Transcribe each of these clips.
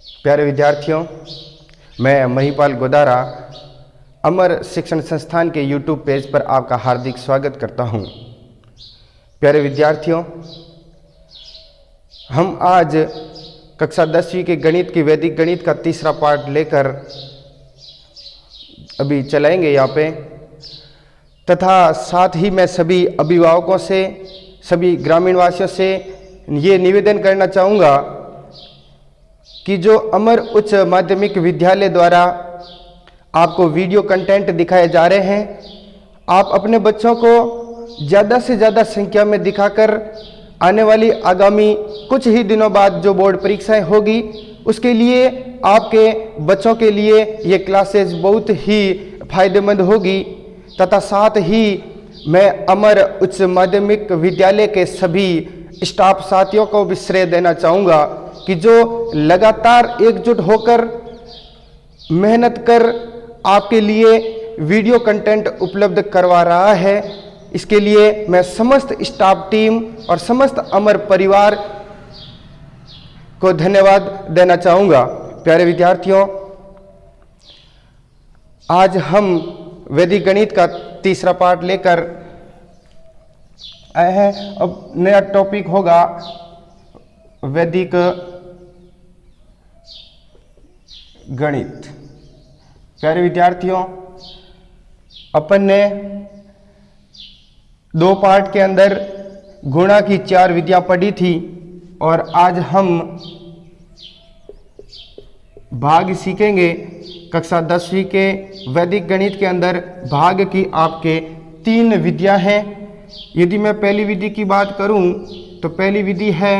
प्यारे विद्यार्थियों, मैं महिपाल गोदारा अमर शिक्षण संस्थान के YouTube पेज पर आपका हार्दिक स्वागत करता हूं। प्यारे विद्यार्थियों, हम आज कक्षा 10वीं के गणित की वैदिक गणित का तीसरा पार्ट लेकर अभी चलाएंगे यहाँ पे, तथा साथ ही मैं सभी अभिभावकों से, सभी ग्रामीण वासियों से ये निवेदन करना चाहूँगा कि जो अमर उच्च माध्यमिक विद्यालय द्वारा आपको वीडियो कंटेंट दिखाए जा रहे हैं, आप अपने बच्चों को ज़्यादा से ज़्यादा संख्या में दिखाकर आने वाली आगामी कुछ ही दिनों बाद जो बोर्ड परीक्षाएं होगी, उसके लिए आपके बच्चों के लिए ये क्लासेस बहुत ही फायदेमंद होगी। तथा साथ ही मैं अमर उच्च माध्यमिक विद्यालय के सभी स्टाफ साथियों को भी श्रेय देना चाहूँगा कि जो लगातार एकजुट होकर मेहनत कर आपके लिए वीडियो कंटेंट उपलब्ध करवा रहा है। इसके लिए मैं समस्त स्टाफ टीम और समस्त अमर परिवार को धन्यवाद देना चाहूँगा। प्यारे विद्यार्थियों, आज हम वैदिक गणित का तीसरा पार्ट लेकर आए हैं। अब नया टॉपिक होगा वैदिक गणित। प्यारे विद्यार्थियों, अपन ने 2 पार्ट के अंदर गुणा की 4 विधियां पढ़ी थी और आज हम भाग सीखेंगे। कक्षा 10वीं के वैदिक गणित के अंदर भाग की आपके 3 विधियां हैं। यदि मैं पहली विधि की बात करूं तो पहली विधि है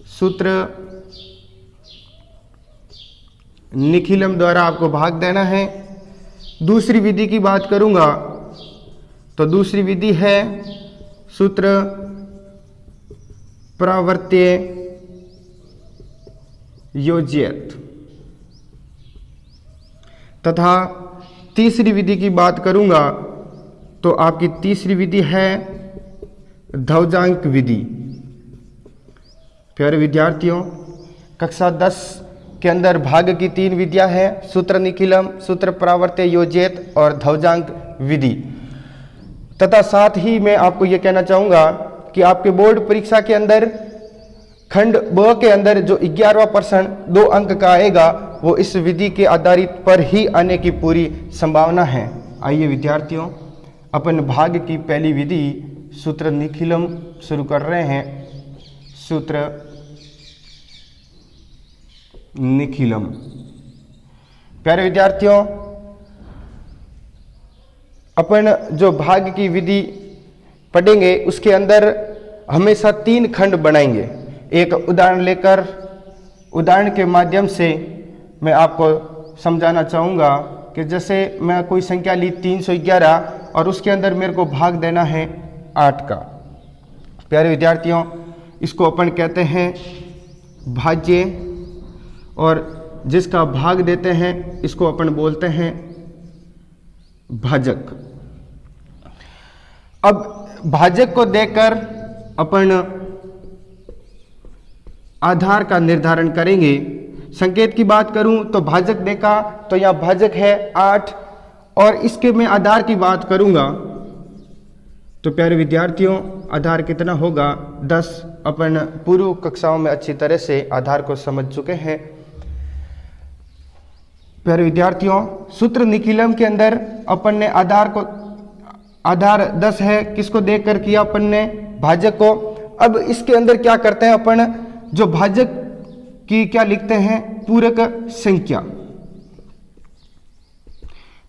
सूत्र निखिलम द्वारा आपको भाग देना है। दूसरी विधि की बात करूंगा तो दूसरी विधि है सूत्र प्रावर्त्य योज्यत। तथा तीसरी विधि की बात करूंगा तो आपकी तीसरी विधि है ध्वजांक विधि। प्यारे विद्यार्थियों, कक्षा 10 के अंदर भाग की 3 विधियां हैं, सूत्र निखिलम, सूत्र प्रावर्त्य योज्यत और ध्वजांक विधि। तथा साथ ही मैं आपको यह कहना चाहूँगा कि आपके बोर्ड परीक्षा के अंदर खंड ब के अंदर जो 11वां प्रश्न 2 अंक का आएगा, वो इस विधि के आधारित पर ही आने की पूरी संभावना है। आइए विद्यार्थियों, अपन भाग की पहली विधि सूत्र निखिलम शुरू कर रहे हैं। सूत्र निखिलम। प्यारे विद्यार्थियों, अपन जो भाग की विधि पढ़ेंगे उसके अंदर हमेशा 3 खंड बनाएंगे। एक उदाहरण लेकर उदाहरण के माध्यम से मैं आपको समझाना चाहूँगा कि जैसे मैं कोई संख्या ली 311 और उसके अंदर मेरे को भाग देना है 8 का। प्यारे विद्यार्थियों, इसको अपन कहते हैं भाज्य, और जिसका भाग देते हैं इसको अपन बोलते हैं भाजक। अब भाजक को देकर अपन आधार का निर्धारण करेंगे। संकेत की बात करूं तो भाजक देखा तो यह भाजक है 8, और इसके मैं आधार की बात करूंगा तो प्यारे विद्यार्थियों आधार कितना होगा 10। अपन पूर्व कक्षाओं में अच्छी तरह से आधार को समझ चुके हैं। प्यारे विद्यार्थियों, सूत्र निखिलम के अंदर अपन ने आधार 10 है, किसको देखकर किया अपन ने, भाजक को। अब इसके अंदर क्या करते हैं अपन, जो भाजक की क्या लिखते हैं, पूरक संख्या।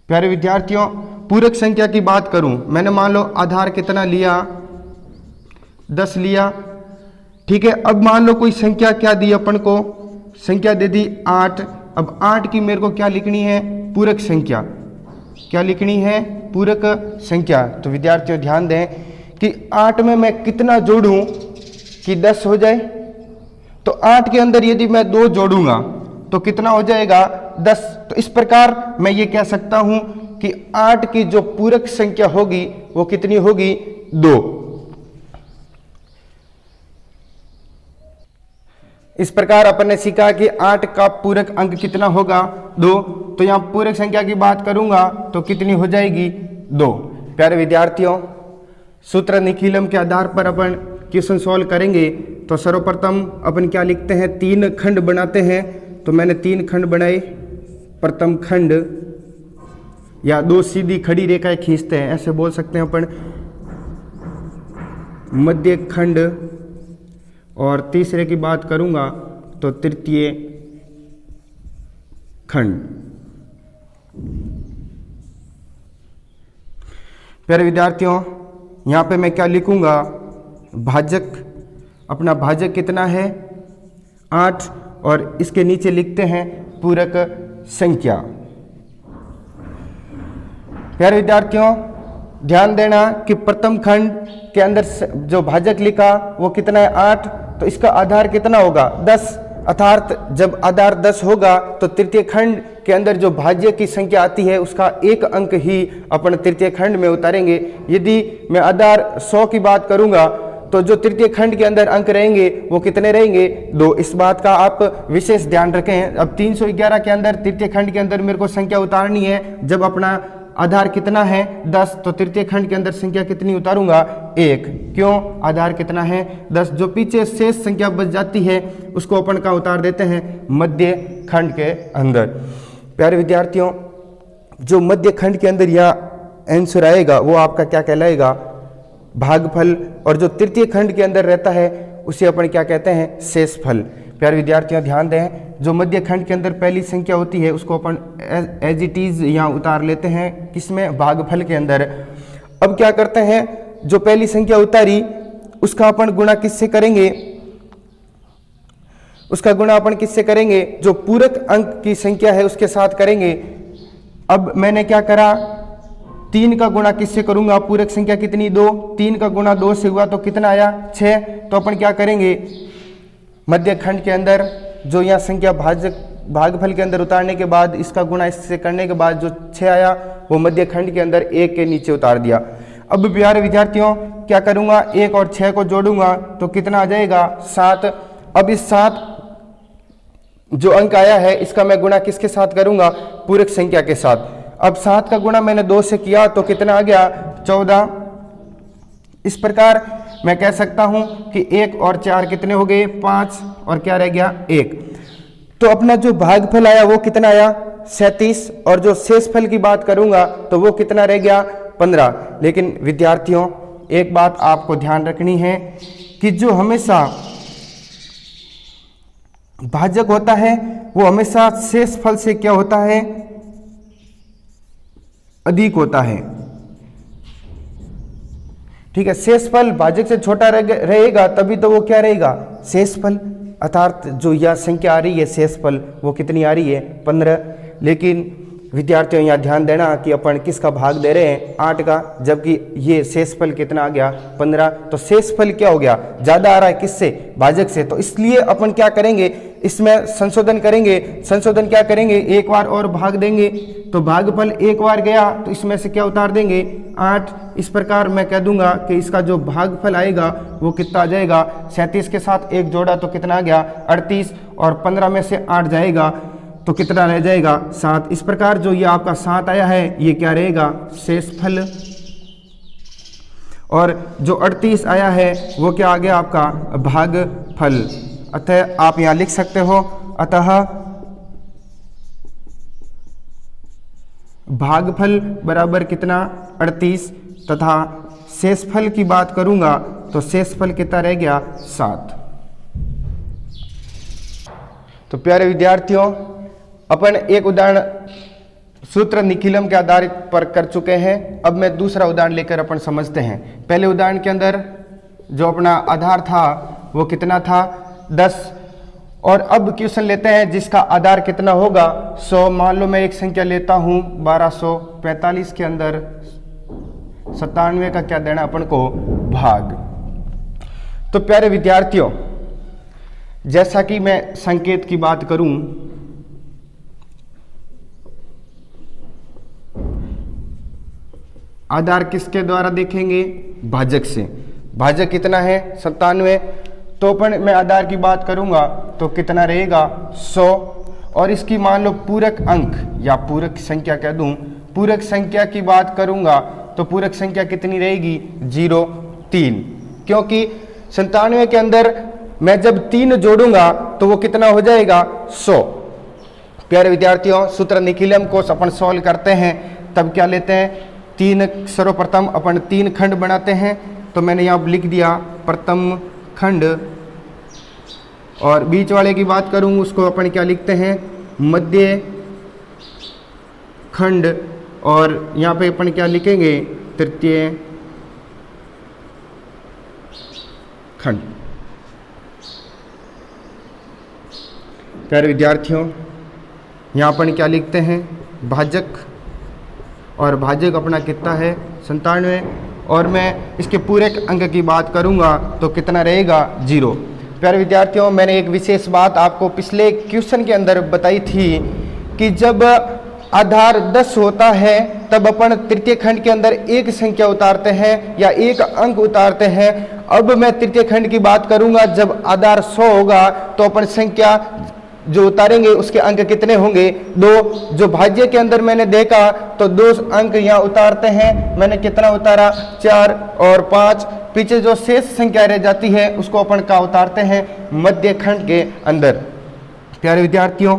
प्यारे विद्यार्थियों, पूरक संख्या की बात करूं, मैंने मान लो आधार कितना लिया, 10 लिया, ठीक है। अब मान लो कोई संख्या क्या दी अपन को, संख्या दे दी 8। अब 8 की मेरे को क्या लिखनी है, पूरक संख्या। क्या लिखनी है, पूरक संख्या। तो विद्यार्थियों ध्यान दें कि 8 में मैं कितना जोड़ूं कि 10 हो जाए। तो 8 के अंदर यदि मैं 2 जोड़ूंगा तो कितना हो जाएगा, 10। तो इस प्रकार मैं ये कह सकता हूं कि 8 की जो पूरक संख्या होगी वो कितनी होगी, 2। इस प्रकार अपन ने सीखा कि 8 का पूरक अंक कितना होगा 2। तो यहाँ पूरक संख्या की बात करूंगा तो कितनी हो जाएगी 2। प्यारे विद्यार्थियों, सूत्र निखिलम के आधार पर अपन क्वेश्चन सॉल्व करेंगे। तो सर्वप्रथम अपन क्या लिखते हैं, 3 खंड बनाते हैं। तो मैंने 3 खंड बनाए। प्रथम खंड या 2 सीधी खड़ी रेखाएं खींचते हैं, ऐसे बोल सकते हैं अपन। मध्य खंड, और तीसरे की बात करूंगा तो तृतीय खंड। प्यारे विद्यार्थियों, यहाँ पे मैं क्या लिखूंगा, भाजक, अपना भाजक कितना है 8, और इसके नीचे लिखते हैं पूरक संख्या। प्यारे विद्यार्थियों, ध्यान देना कि प्रथम खंड के अंदर जो भाजक लिखा वो कितना है 8, तो इसका आधार कितना होगा 10, अर्थात जब आधार 10 होगा तो तृतीय खंड के अंदर जो भाज्य की संख्या आती है उसका 1 अंक ही अपन तृतीय खंड में उतारेंगे। यदि मैं आधार 100 की बात करूंगा तो जो तृतीय खंड के अंदर अंक रहेंगे वो कितने रहेंगे 2। इस बात का आप विशेष ध्यान रखें। अब 311 के अंदर तृतीय खंड के अंदर मेरे को संख्या उतारनी है। जब अपना आधार कितना है 10, तो तृतीय खंड के अंदर संख्या कितनी उतारूंगा 1। क्यों, आधार कितना है 10। जो पीछे शेष संख्या बच जाती है उसको अपन का उतार देते हैं मध्य खंड के अंदर। प्यारे विद्यार्थियों, जो मध्य खंड के अंदर यह आंसर आएगा वो आपका क्या कहलाएगा, भागफल। और जो तृतीय खंड के अंदर रहता है उसे अपन क्या कहते हैं, शेषफल। प्यारे विद्यार्थियों, ध्यान दें, जो मध्य खंड के अंदर पहली संख्या होती है उसको अपन एज इट इज यहाँ उतार लेते हैं, किसमें, भागफल के अंदर। अब क्या करते हैं, जो पहली संख्या उतारी उसका अपन गुणा किससे करेंगे, उसका गुणा अपन किससे करेंगे, जो पूरक अंक की संख्या है उसके साथ करेंगे। अब मैंने क्या करा, 3 का गुणा किससे करूंगा, पूरक संख्या कितनी 2, 3 का गुणा 2 से हुआ तो कितना आया 6। तो अपन क्या करेंगे, मध्य खंड के अंदर जो यहाँ संख्या भागफल के अंदर उतारने के बाद इसका गुणा इससे करने के बाद जो 6 आया वो मध्य खंड के अंदर 1 के नीचे उतार दिया। अब प्यारे विद्यार्थियों क्या करूंगा, 1 और 6 को जोड़ूंगा तो कितना आ जाएगा 7। अब इस 7 जो अंक आया है इसका मैं गुणा किसके साथ करूंगा, पूरक संख्या के साथ। अब 7 का गुणा मैंने 2 से किया तो कितना आ गया 14। इस प्रकार मैं कह सकता हूं कि 1 और 4 कितने हो गए 5, और क्या रह गया 1। तो अपना जो भागफल आया वो कितना आया 37, और जो शेषफल की बात करूंगा तो वो कितना रह गया 15। लेकिन विद्यार्थियों एक बात आपको ध्यान रखनी है कि जो हमेशा भाजक होता है वो हमेशा शेषफल से क्या होता है, अधिक होता है। ठीक है, शेषफल भाजक से छोटा रहेगा तभी तो वो क्या रहेगा, शेषफल। अर्थात जो यह संख्या आ रही है शेषफल वो कितनी आ रही है 15। लेकिन विद्यार्थियों यहाँ ध्यान देना कि अपन किसका भाग दे रहे हैं 8 का, जबकि ये शेषफल कितना आ गया 15। तो शेषफल क्या हो गया, ज्यादा आ रहा है किससे, भाजक से। तो इसलिए अपन क्या करेंगे, इसमें संशोधन करेंगे। संशोधन क्या करेंगे, एक बार और भाग देंगे तो भागफल एक बार गया तो इसमें से क्या उतार देंगे 8। इस प्रकार मैं कह दूंगा कि इसका जो भागफल आएगा वो कितना आ जाएगा 37 के साथ 1 जोड़ा तो कितना आ गया 38, और 15 में से 8 जाएगा तो कितना रह जाएगा 7। इस प्रकार जो ये आपका 7 आया है ये क्या रहेगा, शेषफल। और जो 38 आया है वो क्या आ गया आपका भागफल। अतः आप यहाँ लिख सकते हो, अतः भागफल बराबर कितना 38, तथा शेषफल की बात करूंगा तो शेषफल कितना रह गया 7। तो प्यारे विद्यार्थियों अपन एक उदाहरण सूत्र निखिलम के आधार पर कर चुके हैं। अब मैं दूसरा उदाहरण लेकर अपन समझते हैं। पहले उदाहरण के अंदर जो अपना आधार था वो कितना था 10, और अब क्वेश्चन लेते हैं जिसका आधार कितना होगा 100। मान लो मैं एक संख्या लेता हूं 1245 के अंदर 97 का क्या देना अपन को भाग। तो प्यारे विद्यार्थियों जैसा कि मैं संकेत की बात करूं, आधार किसके द्वारा देखेंगे, भाजक से। भाजक कितना है 97। तो अपन मैं आधार की बात करूंगा तो कितना रहेगा 100। और इसकी मान लो पूरक अंक या पूरक संख्या कह दूं, पूरक संख्या की बात करूंगा तो पूरक संख्या कितनी रहेगी 0 3, क्योंकि 97 के अंदर मैं जब 3 जोड़ूंगा तो वो कितना हो जाएगा 100। प्यारे विद्यार्थियों, सूत्र निखिलम को अपन सॉल्व करते हैं तब क्या लेते हैं, 3 सर्वप्रथम अपन 3 खंड बनाते हैं। तो मैंने यहाँ लिख दिया प्रथम खंड, और बीच वाले की बात करूँ उसको अपन क्या लिखते हैं मध्य खंड, और यहाँ पे अपन क्या लिखेंगे तृतीय खंड। प्यारे विद्यार्थियों, यहाँ अपन क्या लिखते हैं भाजक, और भाजक अपना कितना है 97, और मैं इसके पूरक अंक की बात करूँगा तो कितना रहेगा 0। प्यारे विद्यार्थियों, मैंने एक विशेष बात आपको पिछले क्वेश्चन के अंदर बताई थी कि जब आधार 10 होता है तब अपन तृतीय खंड के अंदर एक संख्या उतारते हैं या एक अंक उतारते हैं। अब मैं तृतीय खंड की बात करूंगा, जब आधार 100 होगा तो अपन संख्या जो उतारेंगे उसके अंक कितने होंगे 2। जो भाज्य के अंदर मैंने देखा तो 2 अंक यहाँ उतारते हैं, मैंने कितना उतारा 4 और 5। पीछे जो शेष संख्या रह जाती है उसको अपन का उतारते हैं मध्य खंड के अंदर। प्यारे विद्यार्थियों,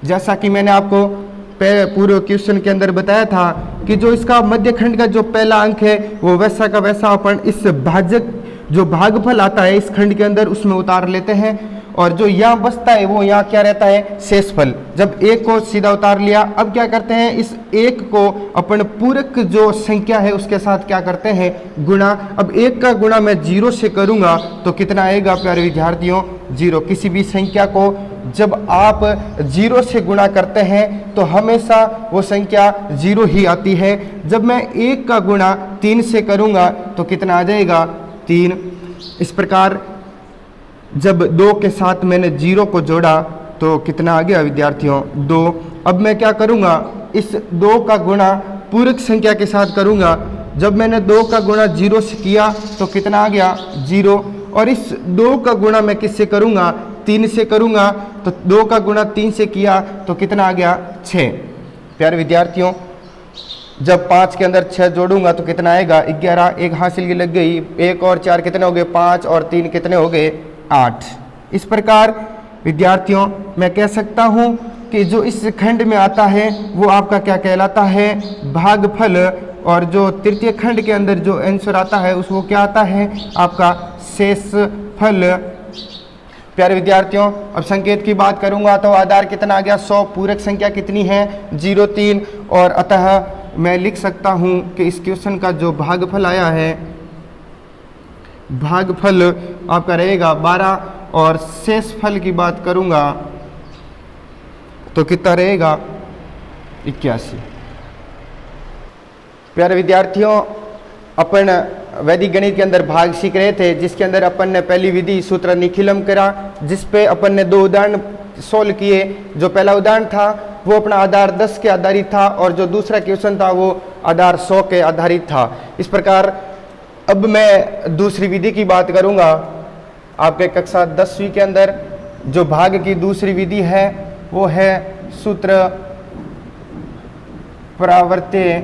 जैसा कि मैंने आपको पूर्व क्वेश्चन के अंदर बताया था कि जो इसका मध्य खंड का जो पहला अंक है वो वैसा का वैसा अपन इस भाजक जो भागफल आता है इस खंड के अंदर उसमें उतार लेते हैं, और जो यहाँ बचता है वो यहाँ क्या रहता है शेषफल। जब एक को सीधा उतार लिया, अब क्या करते हैं इस एक को अपन पूरक जो संख्या है उसके साथ क्या करते हैं गुणा। अब एक का गुणा मैं 0 से करूँगा तो कितना आएगा प्यारे विद्यार्थियों 0। किसी भी संख्या को जब आप 0 से गुणा करते हैं तो हमेशा वो संख्या 0 ही आती है। जब मैं 1 का गुणा 3 से करूँगा तो कितना आ जाएगा 3। इस प्रकार जब 2 के साथ मैंने 0 को जोड़ा तो कितना आ गया विद्यार्थियों 2। अब मैं क्या करूँगा इस 2 का गुणा पूरक संख्या के साथ करूँगा। जब मैंने 2 का गुणा 0 से किया तो कितना आ गया 0, और इस 2 का गुणा मैं किससे करूँगा 3 से करूँगा, तो 2 का गुणा 3 से किया तो कितना आ गया 6। प्यारे विद्यार्थियों, जब 5 के अंदर 6 जोड़ूंगा तो कितना आएगा 11। एक हासिल की लग गई, 1 और 4 कितने हो गए 5, और 3 कितने हो गए 8। इस प्रकार विद्यार्थियों मैं कह सकता हूँ कि जो इस खंड में आता है वो आपका क्या कहलाता है भागफल, और जो तृतीय खंड के अंदर जो आंसर आता है उसको क्या आता है आपका शेषफल। प्यारे विद्यार्थियों, अब संकेत की बात करूंगा तो आधार कितना आ गया 100, पूरक संख्या कितनी है 0 3, और अतः मैं लिख सकता हूं कि इस क्वेश्चन का जो भागफल आया है भागफल आपका रहेगा 12, और शेषफल की बात करूंगा तो कितना रहेगा 81। प्यारे विद्यार्थियों, अपन वैदिक गणित के अंदर भाग सीख रहे थे जिसके अंदर अपन ने पहली विधि सूत्र निखिलम करा, जिस पे अपन ने 2 उदाहरण सोल्व किए। जो पहला उदाहरण था वो अपना आधार 10 के आधारित था, और जो दूसरा क्वेश्चन था वो आधार 100 के आधारित था। इस प्रकार अब मैं दूसरी विधि की बात करूंगा। आपके कक्षा 10वीं के अंदर जो भाग की दूसरी विधि है वो है सूत्र परावर्त्य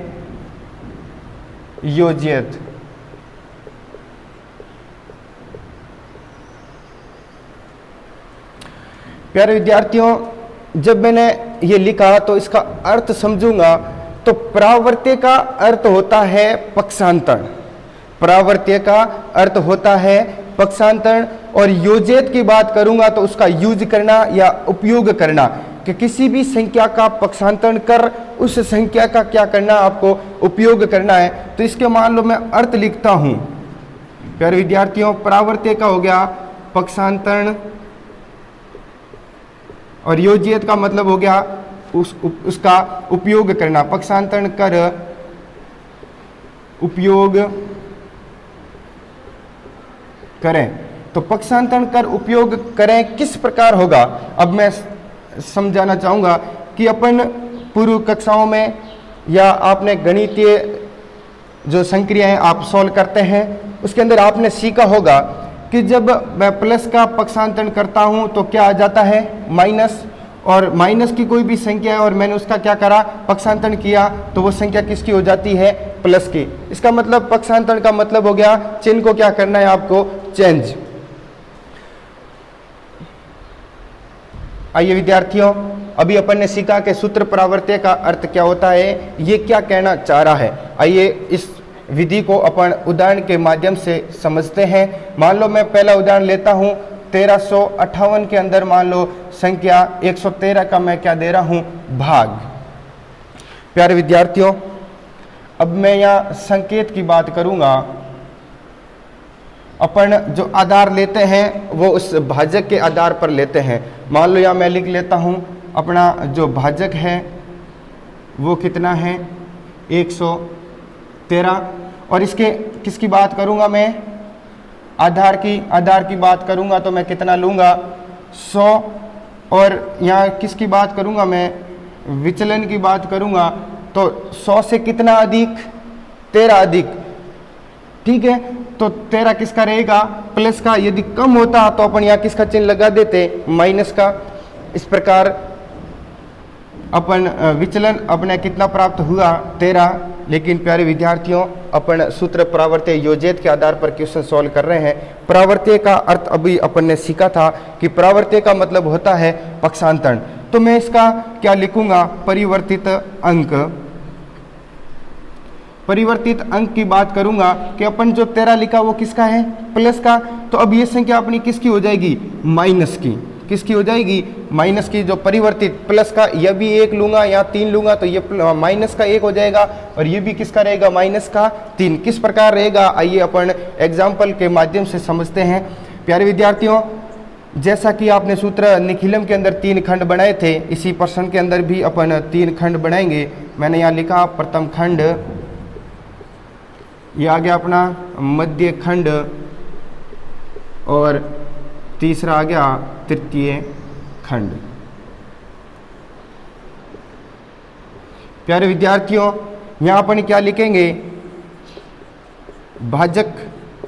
योज्यत। प्यारे विद्यार्थियों, जब मैंने ये लिखा तो इसका अर्थ समझूंगा तो परावर्त्य का अर्थ होता है पक्षांतरण, परावर्त्य का अर्थ होता है पक्षांतरण, और योज्यत की बात करूंगा तो उसका यूज करना या उपयोग करना, कि किसी भी संख्या का पक्षांतरण कर उस संख्या का क्या करना आपको उपयोग करना है। तो इसके मान लो मैं अर्थ लिखता हूं प्यारे विद्यार्थियों, परावर्त्य का हो गया पक्षांतरण, और योज्यत का मतलब हो गया उसका उपयोग करना। पक्षांतरण कर उपयोग करें, तो पक्षांतरण कर उपयोग करें किस प्रकार होगा अब मैं समझाना चाहूँगा कि अपन पूर्व कक्षाओं में या आपने गणितीय जो संक्रियाएं आप सॉल्व करते हैं उसके अंदर आपने सीखा होगा कि जब मैं प्लस का पक्षांतरण करता हूं तो क्या आ जाता है माइनस, और माइनस की कोई भी संख्या है और मैंने उसका क्या करा पक्षांतरण किया तो वो संख्या किसकी हो जाती है प्लस की। इसका मतलब पक्षांतरण का मतलब हो गया चिन्ह को क्या करना है आपको चेंज। आइए विद्यार्थियों, अभी अपन ने सीखा कि सूत्र परावर्त्य का अर्थ क्या होता है, ये क्या कहना चाह रहा है। आइए इस विधि को अपन उदाहरण के माध्यम से समझते हैं। मान लो मैं पहला उदाहरण लेता हूं 1358 के अंदर मान लो संख्या 113 का मैं क्या दे रहा हूं भाग। प्यारे विद्यार्थियों, अब मैं यहाँ संकेत की बात करूंगा। अपन जो आधार लेते हैं वो उस भाजक के आधार पर लेते हैं। मान लो यहाँ मैं लिख लेता हूँ अपना जो भाजक है वो कितना है 113, और इसके किसकी बात करूँगा मैं आधार की बात करूँगा तो मैं कितना लूँगा 100, और यहाँ किसकी बात करूँगा मैं विचलन की बात करूँगा तो 100 से कितना अधिक 13 अधिक, ठीक है। तो 13 किसका रहेगा प्लस का, यदि कम होता तो अपन यहाँ किसका चिन्ह लगा देते माइनस का। इस प्रकार अपन विचलन अपने कितना प्राप्त हुआ 13। लेकिन प्यारे विद्यार्थियों, अपन सूत्र परावर्त्य योजित के आधार पर क्वेश्चन सॉल्व कर रहे हैं। परावर्त्य का अर्थ अभी अपन ने सीखा था कि परावर्त्य का मतलब होता है पक्षांतरण। तो मैं इसका क्या लिखूंगा परिवर्तित अंक। परिवर्तित अंक की बात करूंगा कि अपन जो 13 लिखा वो किसका है प्लस का। तो अब ये संख्या अपनी किसकी हो जाएगी माइनस की। किसकी हो जाएगी माइनस की। जो परिवर्तित प्लस का यह भी 1 लूंगा या 3 लूंगा तो ये माइनस का 1 हो जाएगा, और ये भी किसका रहेगा माइनस का 3। किस प्रकार रहेगा आइए अपन एग्जाम्पल के माध्यम से समझते हैं। प्यारे विद्यार्थियों, जैसा कि आपने सूत्र निखिलम के अंदर 3 खंड बनाए थे, इसी प्रश्न के अंदर भी अपन 3 खंड बनाएंगे। मैंने यहाँ लिखा प्रथम खंड, ये आ गया अपना मध्य खंड, और तीसरा आ गया तृतीय खंड। प्यारे विद्यार्थियों, यहाँ अपन क्या लिखेंगे भाजक,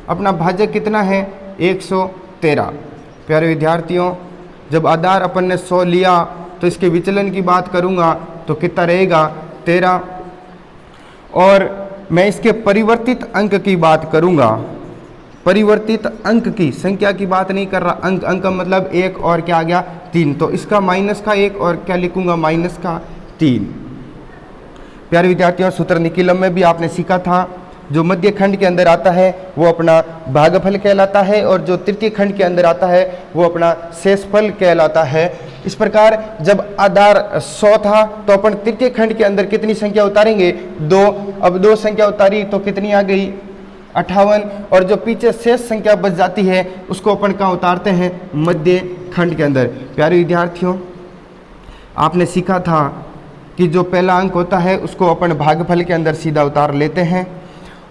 अपना भाजक कितना है 113। प्यारे विद्यार्थियों, जब आधार अपन ने 100 लिया तो इसके विचलन की बात करूँगा तो कितना रहेगा 13, और मैं इसके परिवर्तित अंक की बात करूंगा। परिवर्तित अंक की संख्या की बात नहीं कर रहा, अंक का मतलब 1 और क्या आ गया 3, तो इसका माइनस का 1 और क्या लिखूंगा माइनस का 3। प्यारे विद्यार्थियों, सूत्र निखिलम में भी आपने सीखा था जो मध्य खंड के अंदर आता है वो अपना भागफल कहलाता है, और जो तृतीय खंड के अंदर आता है वो अपना शेषफल कहलाता है। इस प्रकार जब आधार 100 था तो अपन तृतीय खंड के अंदर कितनी संख्या उतारेंगे 2। अब 2 संख्या उतारी तो कितनी आ गई 58, और जो पीछे शेष संख्या बच जाती है उसको अपन कहाँ उतारते हैं मध्य खंड के अंदर। प्यारे विद्यार्थियों, आपने सीखा था कि जो पहला अंक होता है उसको अपन भागफल के अंदर सीधा उतार लेते हैं,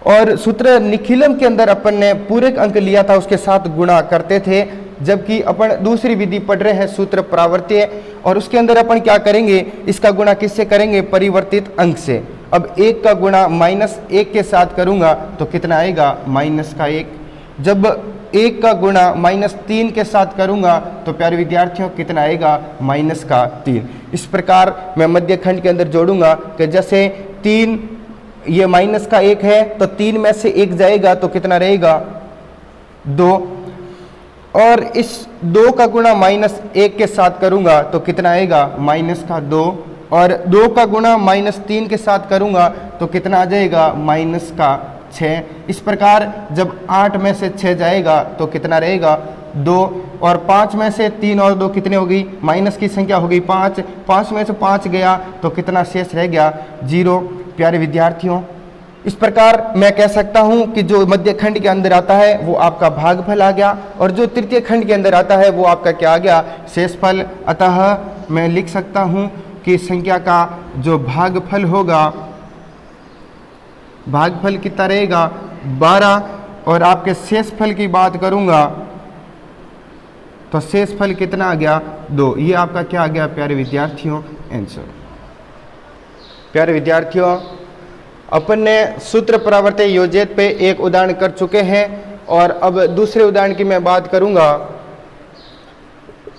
और सूत्र निखिलम के अंदर अपन ने पूरक अंक लिया था उसके साथ गुणा करते थे, जबकि अपन दूसरी विधि पढ़ रहे हैं सूत्र परावर्त्य, और उसके अंदर अपन क्या करेंगे इसका गुणा किससे करेंगे परिवर्तित अंक से। अब 1 का गुणा -1 के साथ करूंगा तो कितना आएगा -1। जब 1 का गुणा -3 के साथ करूंगा तो प्यारे विद्यार्थियों कितना आएगा -3। इस प्रकार मैं मध्य खंड के अंदर जोड़ूंगा कि जैसे 3 ये -1 है तो 3 में से 1 जाएगा तो कितना रहेगा 2, और इस 2 का गुणा -1 के साथ करूंगा तो कितना आएगा -2, और 2 का गुणा -3 के साथ करूंगा तो कितना आ जाएगा -6। इस प्रकार जब 8 में से 6 जाएगा तो कितना रहेगा 2, और 5 में से 3 और 2 कितने हो गई माइनस की संख्या हो गई 5। 5 में से 5 गया तो कितना शेष रह गया 0। प्यारे विद्यार्थियों, इस प्रकार मैं कह सकता हूं कि जो मध्य खंड के अंदर आता है वो आपका भागफल आ गया, और जो तृतीय खंड के अंदर आता है वो आपका क्या आ गया शेषफल। अतः मैं लिख सकता हूं कि संख्या का जो भागफल होगा, भागफल कितना रहेगा 12, और आपके शेषफल की बात करूंगा तो शेषफल कितना आ गया 2। ये आपका क्या आ गया प्यारे विद्यार्थियों आंसर। प्यारे विद्यार्थियों, अपन ने सूत्र परावर्त्य योजित पे एक उदाहरण कर चुके हैं, और अब दूसरे उदाहरण की मैं बात करूंगा।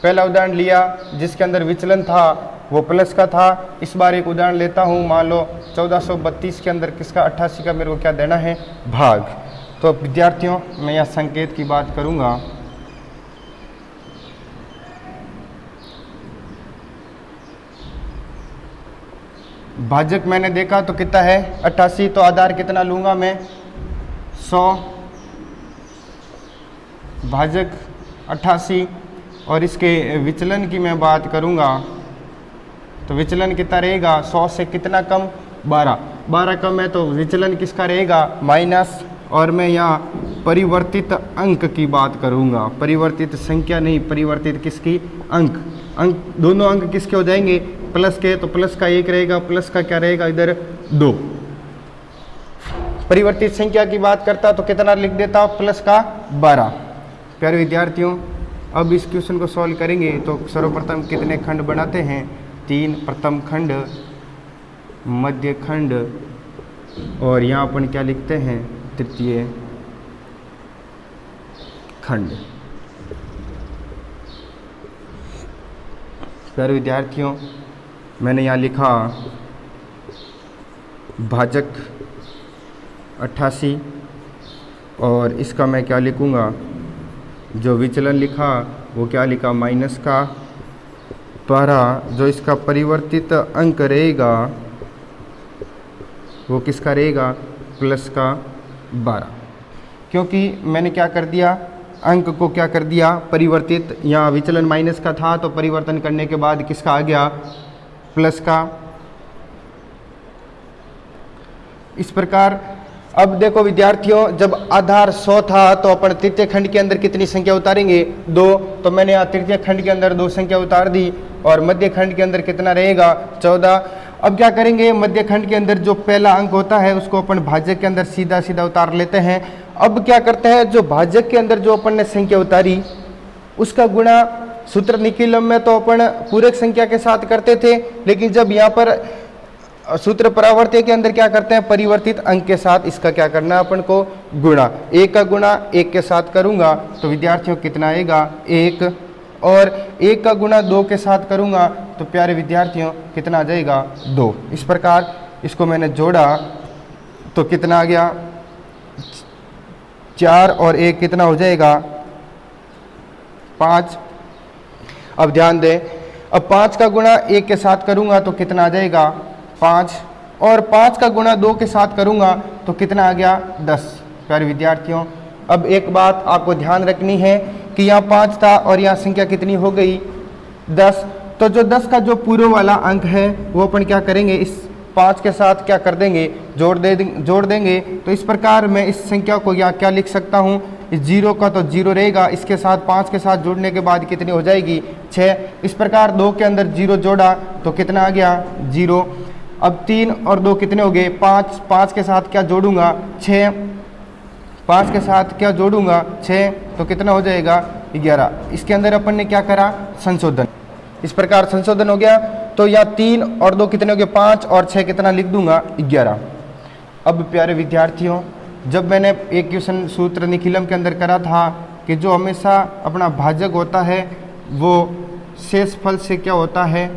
पहला उदाहरण लिया जिसके अंदर विचलन था वो प्लस का था। इस बार एक उदाहरण लेता हूँ, मान लो 1432 के अंदर किसका 88 का मेरे को क्या देना है, भाग। तो विद्यार्थियों मैं यहाँ संकेत की बात करूँगा। भाजक मैंने देखा तो कितना है 88, तो आधार कितना लूँगा मैं 100, भाजक 88। और इसके विचलन की मैं बात करूंगा तो विचलन कितना रहेगा 100 से कितना कम 12 कम है, तो विचलन किसका रहेगा माइनस। और मैं यहाँ परिवर्तित अंक की बात करूंगा, परिवर्तित संख्या नहीं, परिवर्तित किसकी, अंक दोनों अंक किसके हो जाएंगे प्लस के, तो प्लस का 1 रहेगा, प्लस का क्या रहेगा इधर 2। परिवर्तित संख्या की बात करता तो कितना लिख देता प्लस का 12। प्यारे विद्यार्थियों अब इस क्वेश्चन को सॉल्व करेंगे तो सर्वप्रथम कितने खंड बनाते हैं, 3, प्रथम खंड, मध्य खंड, और यहाँ अपन क्या लिखते हैं तृतीय खंड। प्यारे विद्यार्थियों मैंने यहाँ लिखा भाजक 88 और इसका मैं क्या लिखूँगा, जो विचलन लिखा वो क्या लिखा माइनस का 12। जो इसका परिवर्तित अंक रहेगा वो किसका रहेगा प्लस का 12, क्योंकि मैंने क्या कर दिया अंक को क्या कर दिया परिवर्तित, यहाँ विचलन माइनस का था तो परिवर्तन करने के बाद किसका आ गया प्लस का। इस प्रकार अब देखो विद्यार्थियों जब आधार 100 था तो अपन तृतीय खंड के अंदर कितनी संख्या उतारेंगे 2, तो मैंने यहाँ तृतीय खंड के अंदर 2 संख्या उतार दी। और मध्य खंड के अंदर कितना रहेगा 14। अब क्या करेंगे मध्य खंड के अंदर जो पहला अंक होता है उसको अपन भाजक के अंदर सीधा सीधा उतार लेते हैं। अब क्या करते हैं जो भाजक के अंदर जो अपन ने संख्या उतारी उसका गुणा सूत्र निखिलम में तो अपन पूरक संख्या के साथ करते थे, लेकिन जब यहाँ पर सूत्र परावर्त्य के अंदर क्या करते हैं परिवर्तित अंक के साथ इसका क्या करना है अपन को गुणा। 1 का गुणा 1 के साथ करूंगा तो विद्यार्थियों कितना आएगा 1, और 1 का गुणा 2 के साथ करूंगा तो प्यारे विद्यार्थियों कितना आ जाएगा 2। इस प्रकार इसको मैंने जोड़ा तो कितना आ गया 4 और 1 कितना हो जाएगा 5। अब ध्यान दें अब 5 का गुणा 1 के साथ करूंगा तो कितना आ जाएगा 5, और 5 का गुणा 2 के साथ करूंगा तो कितना आ गया 10। प्यारे विद्यार्थियों अब एक बात आपको ध्यान रखनी है कि यहाँ 5 था और यहाँ संख्या कितनी हो गई 10, तो जो 10 का जो पूर्व वाला अंक है वो अपन क्या करेंगे इस 5 के साथ क्या कर देंगे जोड़ देंगे। तो इस प्रकार मैं इस संख्या को यहाँ क्या लिख सकता हूँ, इस 0 का तो 0 रहेगा, इसके साथ 5 के साथ जोड़ने के बाद कितनी हो जाएगी 6। इस प्रकार 2 के अंदर 0 जोड़ा तो कितना आ गया 0। अब 3 और 2 कितने हो गए 5, 5 के साथ क्या जोड़ूंगा 6, 5 के साथ क्या जोड़ूंगा 6 तो कितना हो जाएगा 11। इसके अंदर अपन ने क्या करा संशोधन, इस प्रकार संशोधन हो गया। तो यहाँ 3 और 2 कितने हो गए 5 और 6 कितना लिख दूंगा 11। अब प्यारे विद्यार्थियों जब मैंने एक क्वेश्चन सूत्र निखिलम के अंदर करा था कि जो हमेशा अपना भाजक होता है वो शेषफल से क्या होता है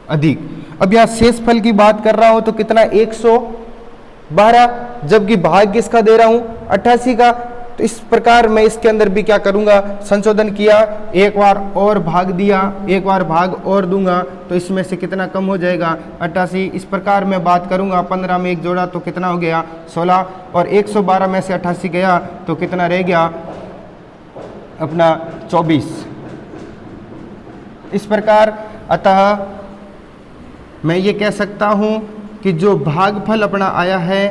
अधिक। अब यहाँ शेषफल की बात कर रहा हूं तो कितना 112, जबकि भाग किसका दे रहा हूं 88 का। तो इस प्रकार मैं इसके अंदर भी क्या करूंगा संशोधन किया, एक बार और भाग दिया, एक बार भाग और दूंगा तो इसमें से कितना कम हो जाएगा 88। इस प्रकार मैं बात करूंगा 15 में 1 जोड़ा तो कितना हो गया 16, और 112 में से 88 गया तो कितना रह गया अपना 24। इस प्रकार अतः मैं ये कह सकता हूं कि जो भागफल अपना आया है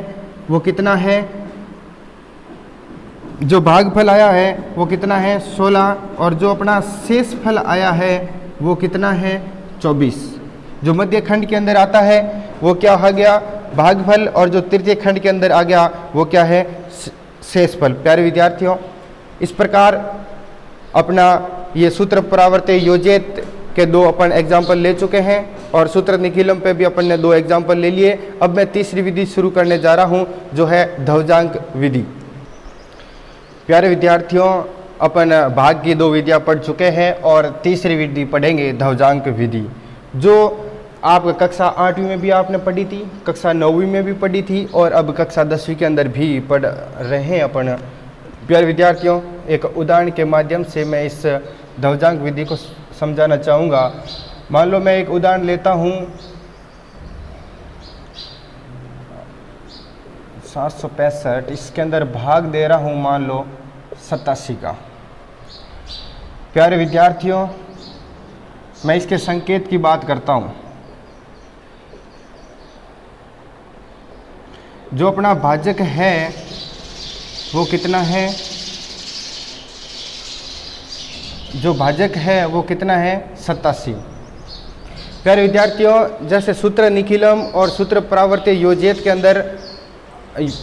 वो कितना है, जो भागफल आया है वो कितना है 16, और जो अपना शेषफल आया है वो कितना है 24। जो मध्य खंड के अंदर आता है वो क्या आ गया भागफल, और जो तृतीय खंड के अंदर आ गया वो क्या है शेषफल। प्यारे विद्यार्थियों इस प्रकार अपना ये सूत्र परावर्त्य योजित के 2 अपन एग्जाम्पल ले चुके हैं और सूत्र निखिलम पे भी अपन ने 2 एग्जाम्पल ले लिए। अब मैं तीसरी विधि शुरू करने जा रहा हूँ जो है ध्वजांक विधि। प्यारे विद्यार्थियों, अपन भाग की 2 विधियाँ पढ़ चुके हैं और तीसरी विधि पढ़ेंगे ध्वजांक विधि, जो आप कक्षा 8वीं में भी आपने पढ़ी थी, कक्षा 9वीं में भी पढ़ी थी और अब कक्षा 10वीं के अंदर भी पढ़ रहे हैं अपन। प्यारे विद्यार्थियों, एक उदाहरण के माध्यम से मैं इस ध्वजांक विधि को समझाना चाहूँगा। मान लो मैं एक उदाहरण लेता हूँ 765, इसके अंदर भाग दे रहा हूँ मान लो 87 का। प्यारे विद्यार्थियों, मैं इसके संकेत की बात करता हूँ। जो अपना भाजक है वो कितना है, जो भाजक है वो कितना है 87। प्यारे विद्यार्थियों, जैसे सूत्र निखिलम और सूत्र परावर्त्य योजित के अंदर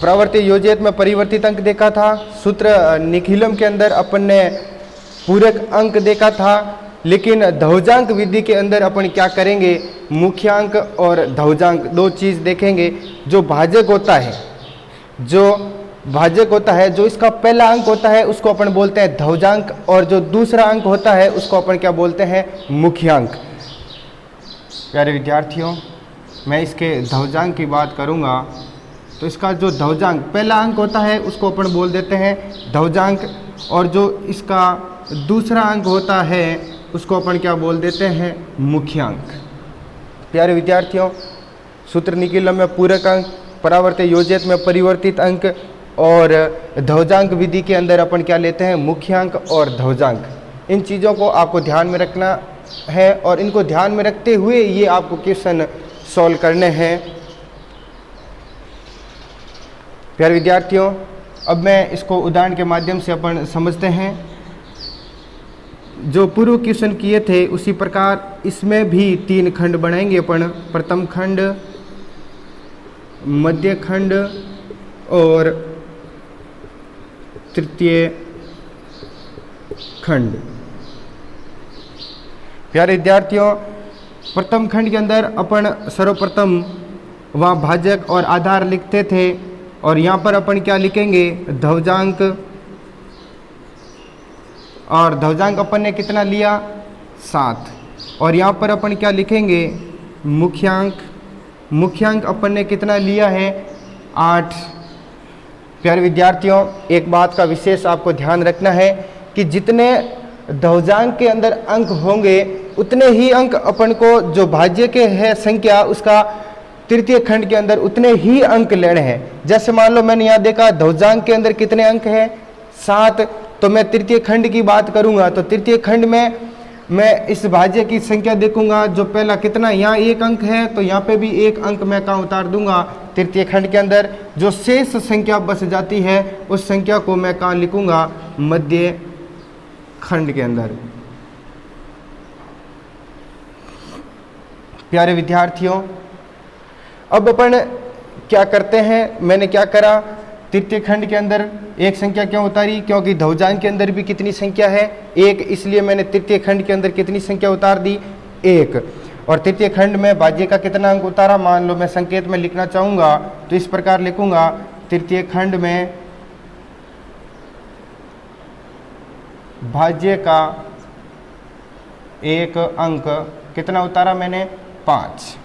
परावर्त्य योजित में परिवर्तित अंक देखा था, सूत्र निखिलम के अंदर अपन ने पूरक अंक देखा था, लेकिन ध्वजांक विधि के अंदर अपन क्या करेंगे, मुख्यांक और ध्वजांक 2 चीज़ देखेंगे। जो भाजक होता है, जो इसका पहला अंक होता है उसको अपन बोलते हैं ध्वजांक, और जो दूसरा अंक होता है उसको अपन क्या बोलते हैं, मुख्यांक। प्यारे विद्यार्थियों, मैं इसके ध्वजांक की बात करूंगा तो इसका जो ध्वजांक पहला अंक होता है उसको अपन बोल देते हैं ध्वजांक, और जो इसका दूसरा अंक होता है उसको अपन क्या बोल देते हैं, मुख्यांक। प्यारे विद्यार्थियों, सूत्र निखिलम में पूरक अंक, परावर्त्य योजित में परिवर्तित अंक और ध्वजांक विधि के अंदर अपन क्या लेते हैं, मुख्यांक और ध्वजांक। इन चीज़ों को आपको ध्यान में रखना है और इनको ध्यान में रखते हुए ये आपको क्वेश्चन सॉल्व करने हैं। प्यारे विद्यार्थियों, अब मैं इसको उदाहरण के माध्यम से अपन समझते हैं। जो पूर्व क्वेश्चन किए थे उसी प्रकार इसमें भी 3 खंड बनाएंगे अपन, प्रथम खंड, मध्य खंड और तृतीय खंड। प्यारे विद्यार्थियों, प्रथम खंड के अंदर अपन सर्वप्रथम वहाँ भाजक और आधार लिखते थे, और यहाँ पर अपन क्या लिखेंगे, ध्वजांक, और ध्वजांक अपन ने कितना लिया 7, और यहाँ पर अपन क्या लिखेंगे, मुख्यांक अपन ने कितना लिया है 8। प्यारे विद्यार्थियों, एक बात का विशेष आपको ध्यान रखना है कि जितने ध्वजांक के अंदर अंक होंगे उतने ही अंक अपन को जो भाज्य के है संख्या उसका तृतीय खंड के अंदर उतने ही अंक लेने हैं। जैसे मान लो मैंने यहाँ देखा ध्वजांक के अंदर कितने अंक हैं 7, तो मैं तृतीय खंड की बात करूंगा तो तृतीय खंड में मैं इस भाज्य की संख्या देखूंगा, जो पहला कितना, यहाँ 1 अंक है तो यहाँ पे भी 1 अंक मैं कहाँ उतार दूंगा, तृतीय खंड के अंदर। जो शेष संख्या बच जाती है उस संख्या को मैं कहाँ लिखूंगा, मध्य खंड के अंदर। प्यारे विद्यार्थियों, अब अपन क्या करते हैं, मैंने क्या करा, तृतीय खंड के अंदर 1 संख्या क्यों उतारी, क्योंकि ध्वजांक के अंदर भी कितनी संख्या है 1, इसलिए मैंने तृतीय खंड के अंदर कितनी संख्या उतार दी 1। और तृतीय खंड में भाज्य का कितना अंक उतारा, मान लो मैं संकेत में लिखना चाहूँगा तो इस प्रकार लिखूंगा, तृतीय खंड में भाज्य का 1 अंक कितना उतारा मैंने, 5।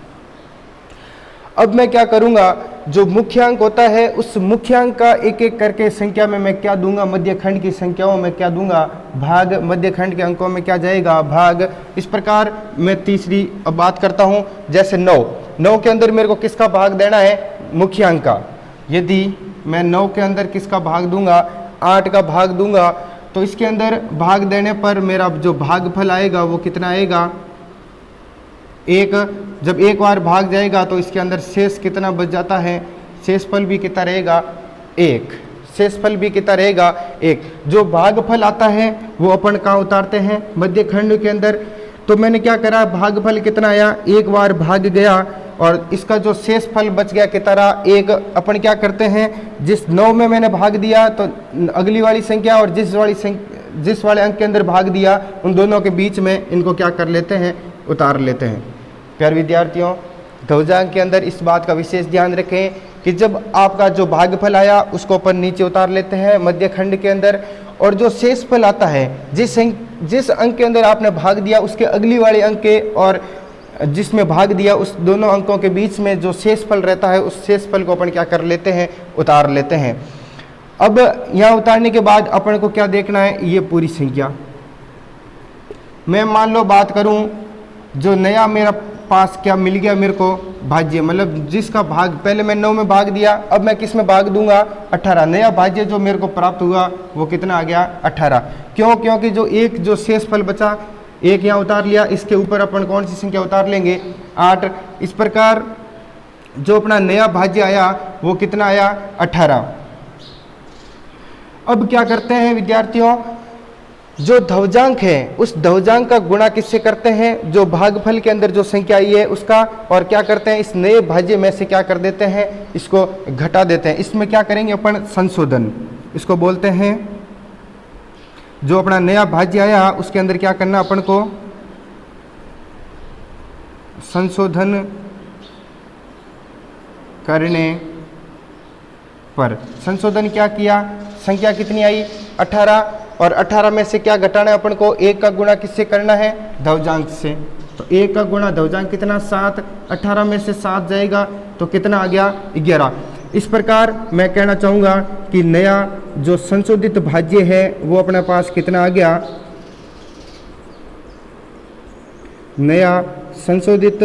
अब मैं क्या करूंगा, जो मुख्यांक होता है उस मुख्यांक का एक एक करके संख्या में मैं क्या दूंगा, मध्य खंड की संख्याओं में क्या दूंगा, भाग, मध्य खंड के अंकों में क्या जाएगा, भाग। इस प्रकार मैं तीसरी अब बात करता हूं, जैसे 9 के अंदर मेरे को किसका भाग देना है, मुख्यांक का। यदि मैं 9 के अंदर किसका भाग दूंगा, 8 का भाग दूंगा, तो इसके अंदर भाग देने पर मेरा जो भागफल आएगा वो कितना आएगा, 1। जब एक बार भाग जाएगा तो इसके अंदर शेष कितना बच जाता है, शेषफल भी कितना रहेगा, 1। शेषफल भी कितना रहेगा, 1। जो भागफल आता है वो अपन कहाँ उतारते हैं, मध्य खंड के अंदर। तो मैंने क्या करा, भागफल कितना आया, एक बार भाग गया और इसका जो शेषफल बच गया कितना, 1। अपन क्या करते हैं, जिस 9 में मैंने भाग दिया तो अगली वाली संख्या और जिस वाले अंक के अंदर भाग दिया उन दोनों के बीच में इनको क्या कर लेते हैं, उतार लेते हैं। प्यारे विद्यार्थियों, ध्वजांक के अंदर इस बात का विशेष ध्यान रखें कि जब आपका जो भागफल आया उसको अपन नीचे उतार लेते हैं मध्य खंड के अंदर, और जो शेषफल आता है जिस अंक के अंदर आपने भाग दिया उसके अगली वाले अंक के और जिसमें भाग दिया उस दोनों अंकों के बीच में जो शेषफल रहता है उस शेषफल को अपन क्या कर लेते हैं, उतार लेते हैं। अब यहाँ उतारने के बाद अपन को क्या देखना है, ये पूरी संख्या। मैं मान लो बात करूं, जो नया मेरा पास क्या मिल गया मेरे को भाज्य, मतलब जिसका भाग पहले मैं 9 में भाग दिया, अब मैं किस में भाग दूंगा, 18। नया भाज्य जो मेरे को प्राप्त हुआ वो कितना आ गया, 18। क्यों? क्योंकि जो एक जो शेषफल बचा, एक यहाँ उतार लिया, इसके ऊपर अपन कौन सी संख्या उतार लेंगे, 8। इस प्रकार जो अपना नया भाज्य आया वो कितना आया, 18। अब क्या करते हैं विद्यार्थियों, जो ध्वजांक है उस ध्वजांक का गुणा किससे करते हैं, जो भागफल के अंदर जो संख्या आई है उसका, और क्या करते हैं, इस नए भाज्य में से क्या कर देते हैं, इसको घटा देते हैं। इसमें क्या करेंगे अपन, संशोधन, इसको बोलते हैं। जो अपना नया भाज्य आया उसके अंदर क्या करना अपन को, संशोधन करने पर। संशोधन क्या किया, संख्या कितनी आई, 18, और 18 में से क्या घटाना है अपन को, 1 का गुणा किससे करना है, ध्वजांक से। तो 1 का गुणा ध्वजांक कितना, 7। 18 में से 7 जाएगा तो कितना आ गया, 11। इस प्रकार मैं कहना चाहूँगा कि नया जो संशोधित भाज्य है वो अपने पास कितना आ गया, नया संशोधित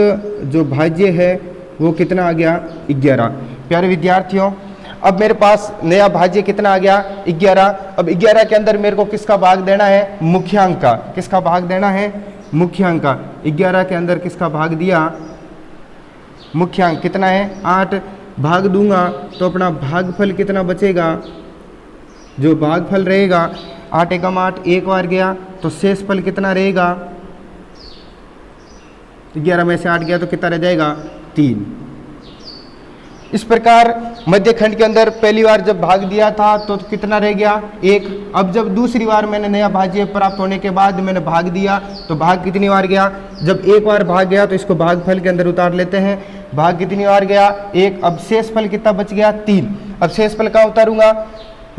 जो भाज्य है वो कितना आ गया, 11। प्यारे विद्यार्थियों, अब मेरे पास नया भाज्य कितना आ गया, 11। अब 11 के अंदर मेरे को किसका भाग देना है, मुख्यांक का। किसका भाग देना है, मुख्यांक का। 11 के अंदर किसका भाग दिया, मुख्यांक कितना है, 8। भाग दूंगा तो अपना भागफल कितना बचेगा, जो भागफल रहेगा 8 एकम 8, एक बार गया तो शेषफल कितना रहेगा, 11 में से 8 गया तो कितना रह जाएगा, 3। इस प्रकार मध्य खंड के अंदर पहली बार जब भाग दिया था तो कितना रह गया, 1। अब जब दूसरी बार मैंने नया भाज्य प्राप्त होने के बाद मैंने भाग दिया तो भाग कितनी बार गया, जब एक बार भाग गया तो इसको भागफल के अंदर उतार लेते हैं। भाग कितनी बार गया, 1। अब शेषफल कितना बच गया, 3। अब शेषफल कहाँ उतारूंगा,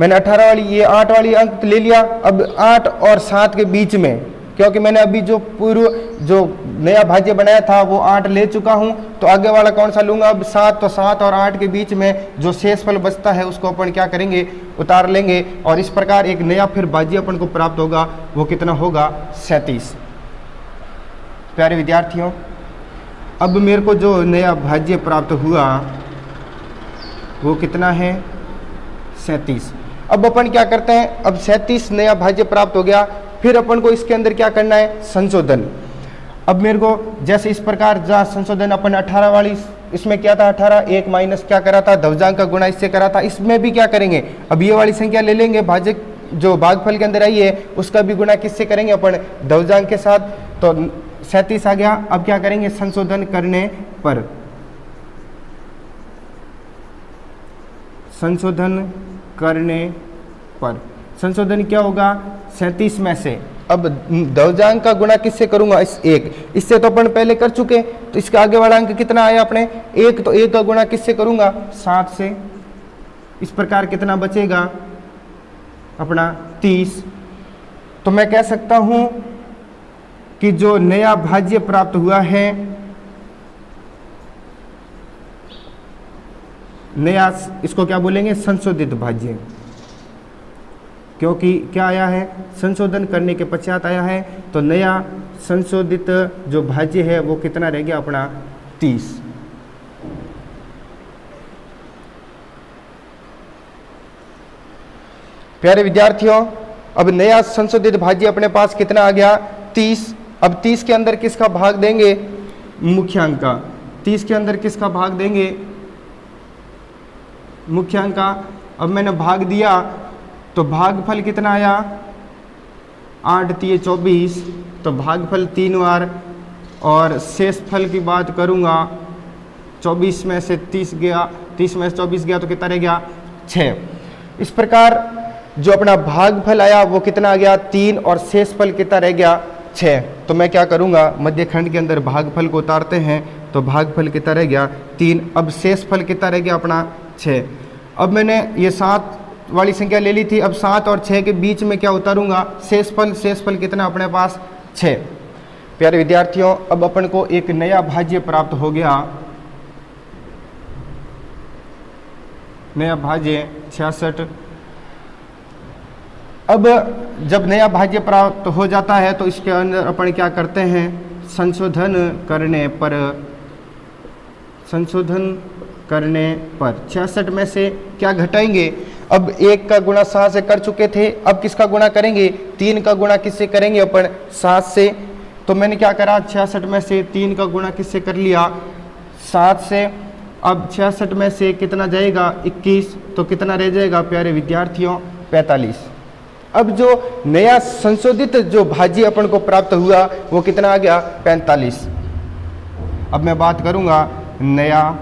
मैंने 18 वाली ये 8 वाली अंक ले लिया। अब 8 और 7 के बीच में, क्योंकि मैंने अभी जो पूर्व जो नया भाज्य बनाया था वो 8 ले चुका हूं, तो आगे वाला कौन सा लूंगा, अब 7। तो 7 और 8 के बीच में जो शेषफल बचता है उसको अपन क्या करेंगे, उतार लेंगे, और इस प्रकार एक नया फिर भाज्य अपन को प्राप्त होगा, वो कितना होगा, 37। प्यारे विद्यार्थियों, अब मेरे को जो नया भाज्य प्राप्त हुआ वो कितना है, 37। अब अपन क्या करते हैं, अब 37 नया भाज्य प्राप्त हो गया, फिर अपन को इसके अंदर क्या करना है, संशोधन। अब मेरे को जैसे इस प्रकार जहाँ संशोधन अपन 18 वाली, इसमें क्या था, 18, 1 माइनस क्या करा था, ध्वजांक का गुणा इससे करा था। इसमें भी क्या करेंगे, अब ये वाली संख्या ले लेंगे, भाज्य जो भागफल के अंदर आई है उसका भी गुणा किससे करेंगे अपन, ध्वजांक के साथ। तो 37 आ गया। अब क्या करेंगे, संशोधन करने पर, संशोधन करने पर संशोधन क्या होगा, 37 में से अब ध्वजांक का गुणा किससे करूंगा, इस 1। इससे तो अपन पहले कर चुके, तो इसका आगे वाला अंक कितना आया अपने, 1। तो 1 का गुणा किससे करूंगा, 7 से। इस प्रकार कितना बचेगा अपना, 30। तो मैं कह सकता हूं कि जो नया भाज्य प्राप्त हुआ है, नया, इसको क्या बोलेंगे, संशोधित भाज्य, क्योंकि क्या आया है, संशोधन करने के पश्चात आया है। तो नया संशोधित जो भाज्य है वो कितना रह गया अपना, 30। प्यारे विद्यार्थियों, अब नया संशोधित भाज्य अपने पास कितना आ गया, 30। अब 30 के अंदर किसका भाग देंगे, मुख्यांक का। 30 के अंदर किसका भाग देंगे, मुख्यांक का। अब मैंने भाग दिया तो भागफल कितना आया, 8 3 24, तो भागफल 3 बार। और शेषफल की बात करूंगा, 24 में से 30 गया, 30 में से 24 गया तो कितना रह गया, 6। इस प्रकार जो अपना भागफल आया वो कितना आ गया, 3, और शेषफल कितना रह गया, 6। तो मैं क्या करूंगा, मध्य खंड के अंदर भागफल को उतारते हैं, तो भागफल कितना रह गया, 3। अब शेषफल कितना रह गया अपना, 6। अब मैंने ये 7 वाली संख्या ले ली थी, अब 7 और 6 के बीच में क्या उतारूंगा, शेषफल कितना अपने पास 6। प्यारे विद्यार्थियों, अब अपन को एक नया भाज्य प्राप्त हो गया, नया भाज्य 66। अब जब नया भाज्य प्राप्त हो जाता है तो इसके अंदर अपन क्या करते हैं, संशोधन करने पर 66 में से क्या घटाएंगे। अब 1 का गुणा 7 से कर चुके थे, अब किसका गुणा करेंगे, 3 का गुणा किससे करेंगे अपन, 7 से। तो मैंने क्या करा, 66 में से 3 का गुणा किससे कर लिया, 7 से। अब 66 में से कितना जाएगा, 21, तो कितना रह जाएगा प्यारे विद्यार्थियों, 45। अब जो नया संशोधित जो भाज्य अपन को प्राप्त हुआ वो कितना आ गया, 45। अब मैं बात करूंगा नया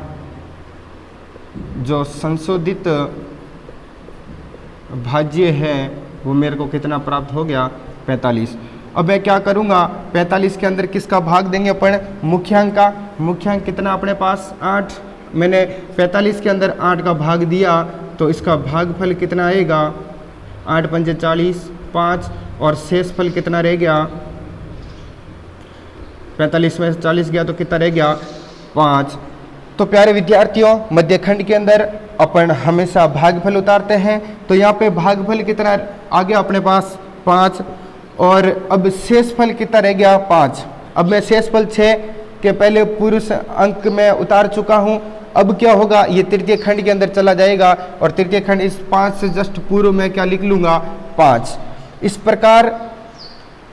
जो संशोधित भाज्य है वो मेरे को कितना प्राप्त हो गया, 45। अब मैं क्या करूंगा, 45 के अंदर किसका भाग देंगे अपन, मुख्यांक का। मुख्यांक कितना अपने पास, 8। मैंने 45 के अंदर 8 का भाग दिया तो इसका भागफल कितना आएगा, 8 पंजे 40, 5, और शेषफल कितना रह गया, 45 में से 40 गया तो कितना रह गया, 5। तो प्यारे विद्यार्थियों, मध्यखंड के अंदर अपन हमेशा भागफल उतारते हैं, तो यहाँ पे भागफल कितना आ गया अपने पास, 5, और अब शेषफल कितना रह गया, 5। अब मैं शेषफल 6 के पहले पूर्व अंक में उतार चुका हूँ। अब क्या होगा, ये तृतीय खंड के अंदर चला जाएगा और तृतीय खंड इस 5 से जस्ट पूर्व में क्या लिख लूँगा, 5। इस प्रकार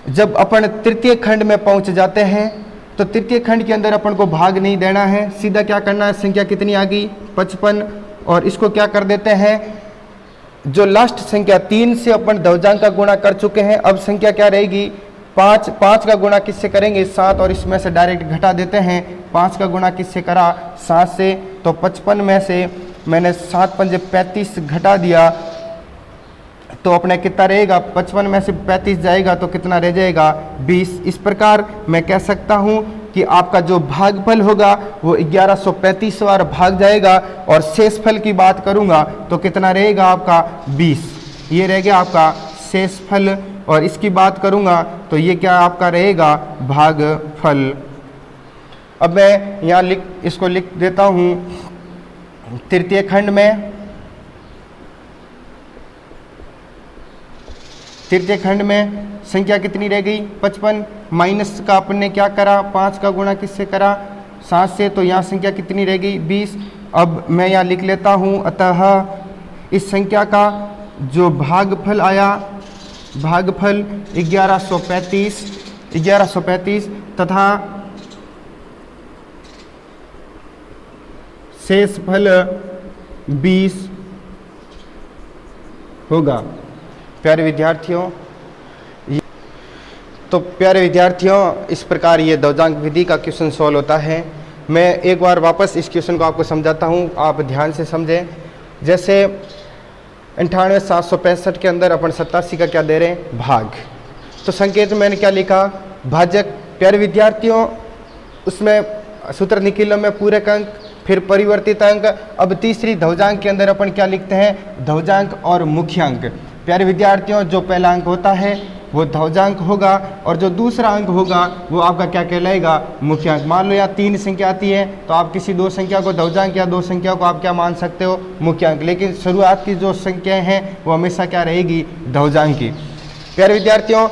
जब अपन तृतीय खंड में पहुँच जाते हैं तो तृतीय खंड के अंदर अपन को भाग नहीं देना है, सीधा क्या करना है, संख्या कितनी आ गई, 55, और इसको क्या कर देते हैं, जो लास्ट संख्या 3 से अपन ध्वजांक का गुणा कर चुके हैं, अब संख्या क्या रहेगी, 5। 5 का गुणा किससे करेंगे, 7, और इसमें से डायरेक्ट घटा देते हैं। 5 का गुणा किससे करा, 7 से, तो 55 में से मैंने 7 पंजे 35 घटा दिया तो अपने कितना रहेगा, 55 में से 35 जाएगा तो कितना रह जाएगा, 20। इस प्रकार मैं कह सकता हूँ कि आपका जो भागफल होगा वो 1135 बार भाग जाएगा, और शेषफल की बात करूँगा तो कितना रहेगा आपका, 20। ये रह गया आपका शेषफल, और इसकी बात करूँगा तो ये क्या आपका रहेगा, भागफल। अब मैं यहाँ इसको लिख देता हूँ, तृतीय खंड में, तृतीय खंड में संख्या कितनी रह गई, 55, माइनस का अपन ने क्या करा, 5 का गुणा किससे करा, 7 से, तो यहाँ संख्या कितनी रह गई, 20। अब मैं यहाँ लिख लेता हूँ, अतः इस संख्या का जो भागफल आया, भागफल 1135 तथा शेषफल 20 होगा। प्यारे विद्यार्थियों, तो प्यारे विद्यार्थियों, इस प्रकार ये ध्वजांक विधि का क्वेश्चन सॉल्व होता है। मैं एक बार वापस इस क्वेश्चन को आपको समझाता हूँ, आप ध्यान से समझें। जैसे 98,765 के अंदर अपन 87 का क्या दे रहे हैं, भाग। तो संकेत में मैंने क्या लिखा, भाजक। प्यारे विद्यार्थियों, उसमें सूत्र निकीलन में पूरक अंक, फिर परिवर्तित अंक। अब तीसरी ध्वजांक के अंदर अपन क्या लिखते हैं, ध्वजांक और मुख्यांक। प्यारे विद्यार्थियों, जो पहला अंक होता है वो ध्वजांक होगा, और जो दूसरा अंक होगा वो आपका क्या कहलाएगा, मुख्यांक। मान लो यहाँ 3 संख्या आती है तो आप किसी 2 संख्या को ध्वजांक या 2 संख्या को आप क्या मान सकते हो, मुख्यांक। लेकिन शुरुआत की जो संख्याएं हैं वो हमेशा क्या रहेगी, ध्वजांक की। प्यारे विद्यार्थियों,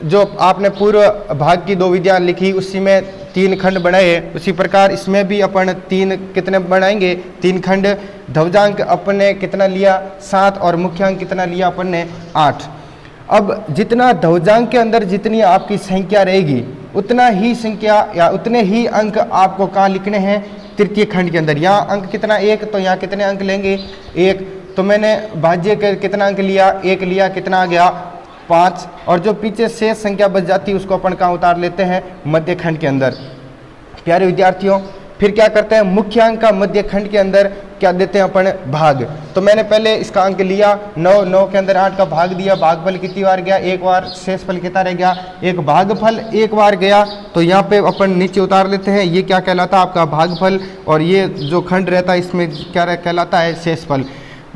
जो आपने पूर्व भाग की 2 विधियाँ लिखी उसी में 3 खंड बनाए, उसी प्रकार इसमें भी अपन 3 कितने बनाएंगे, 3 खंड। ध्वजांक अपन ने कितना लिया, 7, और मुख्यांक कितना लिया अपन ने, 8। अब जितना ध्वजांक के अंदर जितनी आपकी संख्या रहेगी उतना ही संख्या या उतने ही अंक आपको कहाँ लिखने हैं, तृतीय खंड के अंदर। यहाँ अंक कितना, 1, तो यहाँ कितने अंक लेंगे, 1। तो मैंने भाज्य के कितना अंक लिया, 1 लिया, कितना आ गया, 5। और जो पीछे शेष संख्या बच जाती है उसको अपन कहाँ उतार लेते हैं, मध्य खंड के अंदर। प्यारे विद्यार्थियों, फिर क्या करते हैं, मुख्य अंक का मध्य खंड के अंदर क्या देते हैं अपन, भाग। तो मैंने पहले इसका अंक लिया 9, 9 के अंदर 8 का भाग दिया, भागफल कितनी बार गया, एक बार, शेषफल कितना रह गया, एक भागफल एक बार गया। तो यहाँ पे अपन नीचे उतार लेते हैं, ये क्या कहलाता है आपका भागफल, और ये जो खंड रहता है इसमें क्या कहलाता है, शेषफल।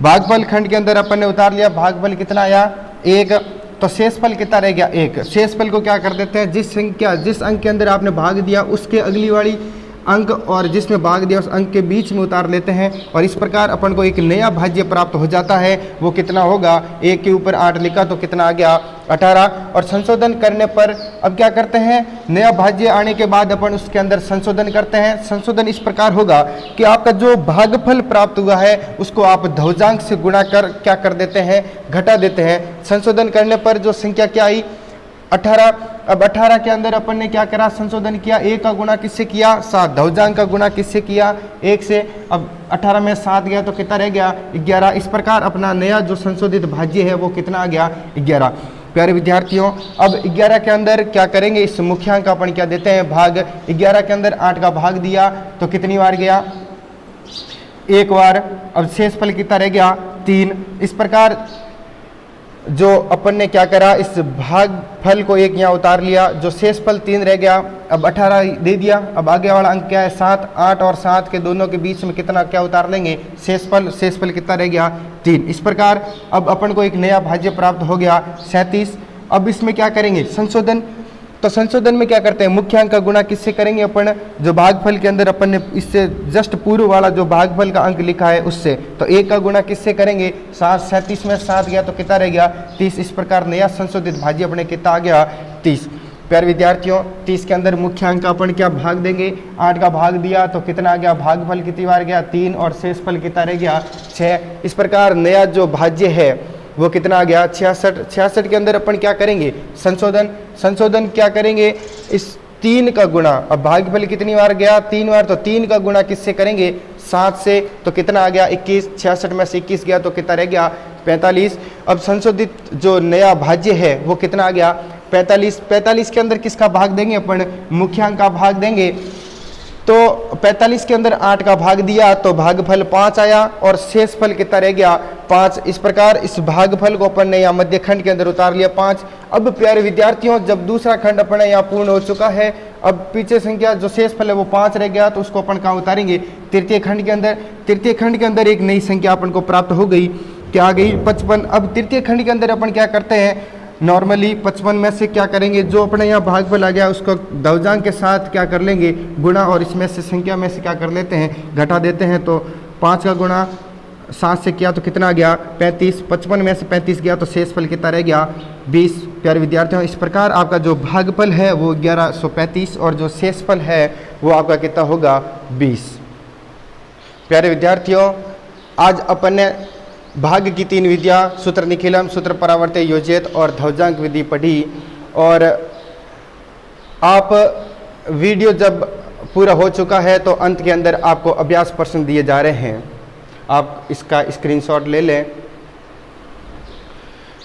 भागफल खंड के अंदर अपन ने उतार लिया, भागफल कितना आया, 1, तो शेषफल कितना रह गया, 1। शेषफल को क्या कर देते हैं, जिस अंक के अंदर आपने भाग दिया उसके अगली वाली अंक और जिसमें भाग दिया उस अंक के बीच में उतार लेते हैं, और इस प्रकार अपन को एक नया भाज्य प्राप्त हो जाता है। वो कितना होगा, 1 के ऊपर 8 लिखा तो कितना आ गया, 18। और संशोधन करने पर अब क्या करते हैं, नया भाज्य आने के बाद अपन उसके अंदर संशोधन करते हैं। संशोधन इस प्रकार होगा कि आपका जो भागफल प्राप्त हुआ है उसको आप ध्वजांक से गुणा कर क्या कर देते हैं, घटा देते हैं। संशोधन करने पर जो संख्या क्या आई, 18। अब 18 के अंदर अपन ने क्या करा, संशोधन किया, 1 का गुणा किससे किया, 7, ध्वजांक का गुणा किससे किया, 1 से। अब 18 में 7 गया तो कितना रह गया, 11। इस प्रकार अपना नया जो संशोधित भाज्य है वो कितना आ गया, 11। प्यारे विद्यार्थियों, अब 11 के अंदर क्या करेंगे, इस मुख्यांक का अपन क्या देते हैं, भाग। 11 के अंदर 8 का भाग दिया तो कितनी बार गया, 1 बार। अब शेषफल कितना रह गया, 3। इस प्रकार जो अपन ने क्या करा, इस भागफल को 1 यहाँ उतार लिया, जो शेषफल 3 रह गया। अब 18 दे दिया, अब आगे वाला अंक क्या है, 7। 8 और 7 के दोनों के बीच में कितना क्या उतार लेंगे, शेषफल। शेषफल कितना रह गया, 3। इस प्रकार अब अपन को एक नया भाज्य प्राप्त हो गया, 37। अब इसमें क्या करेंगे, संशोधन। तो संशोधन में क्या करते हैं, मुख्य अंक का गुणा किससे करेंगे अपन, जो भागफल के अंदर अपन ने इससे जस्ट पूर्व वाला जो भागफल का अंक लिखा है उससे। तो 1 का गुणा किससे करेंगे, 7। 37 में 7 गया तो कितना रह गया, 30। इस प्रकार नया संशोधित भाज्य अपने कितना आ गया, 30। प्यारे विद्यार्थियों, 30 के अंदर मुख्य अंक का अपन क्या भाग देंगे, 8 का भाग दिया तो कितना आ गया, भागफल कितनी बार गया, 3, और शेषफल कितना रह गया, 6। इस प्रकार नया जो भाज्य है वो कितना आ गया, 66। 66 के अंदर अपन क्या करेंगे, संशोधन। संशोधन क्या करेंगे, इस 3 का गुणा, अब भागफल कितनी बार गया, 3 बार, तो 3 का गुणा किससे करेंगे, 7 से, तो कितना आ गया, 21। 66 में से 21 गया तो कितना रह गया, 45। अब संशोधित जो नया भाज्य है वो कितना आ गया, 45। 45 के अंदर किसका भाग देंगे अपन, मुख्यांक का भाग देंगे। तो 45 के अंदर 8 का भाग दिया तो भागफल 5 आया, और शेषफल कितना रह गया, 5। इस प्रकार इस भागफल को अपन ने यहाँ मध्य खंड के अंदर उतार लिया, 5। अब प्यारे विद्यार्थियों, जब दूसरा खंड अपन यहाँ पूर्ण हो चुका है, अब पीछे संख्या जो शेषफल है वो 5 रह गया, तो उसको अपन कहाँ उतारेंगे, तृतीय खंड के अंदर। तृतीय खंड के अंदर एक नई संख्या अपन को प्राप्त हो गई, क्या आ गई, 55। अब तृतीय खंड के अंदर अपन क्या करते हैं, नॉर्मली 55 में से क्या करेंगे, जो अपने यहाँ भागफल आ गया उसको ध्वजांक के साथ क्या कर लेंगे, गुणा, और इसमें से संख्या में से क्या कर लेते हैं, घटा देते हैं। तो 5 का गुणा 7 से किया तो कितना आ गया, 35। 55 में से 35 गया तो शेषफल कितना रह गया, 20। प्यारे विद्यार्थियों, इस प्रकार आपका जो भागफल है वो 1135 और जो शेषफल है वो आपका कितना होगा, 20। प्यारे विद्यार्थियों, आज अपन ने भाग की 3 विधियाँ, सूत्र निखिलम, सूत्र परावर्त्य योजित और ध्वजांक विधि पढ़ी। और आप वीडियो जब पूरा हो चुका है तो अंत के अंदर आपको अभ्यास प्रश्न दिए जा रहे हैं, आप इसका स्क्रीनशॉट ले लें।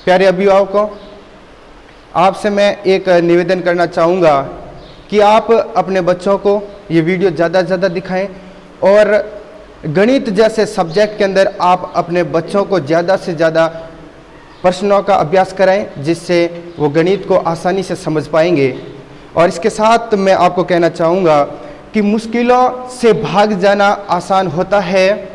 प्यारे अभिभावकों, आपसे मैं एक निवेदन करना चाहूँगा कि आप अपने बच्चों को ये वीडियो ज़्यादा से ज़्यादा दिखाएं, और गणित जैसे सब्जेक्ट के अंदर आप अपने बच्चों को ज़्यादा से ज़्यादा प्रश्नों का अभ्यास कराएं, जिससे वो गणित को आसानी से समझ पाएंगे। और इसके साथ मैं आपको कहना चाहूँगा कि मुश्किलों से भाग जाना आसान होता है,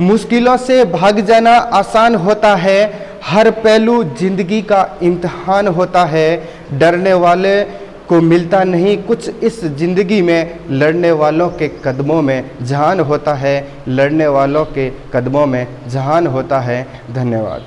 मुश्किलों से भाग जाना आसान होता है, हर पहलू जिंदगी का इम्तिहान होता है, डरने वाले को मिलता नहीं कुछ इस जिंदगी में, लड़ने वालों के कदमों में जहान होता है, लड़ने वालों के कदमों में जहान होता है। धन्यवाद।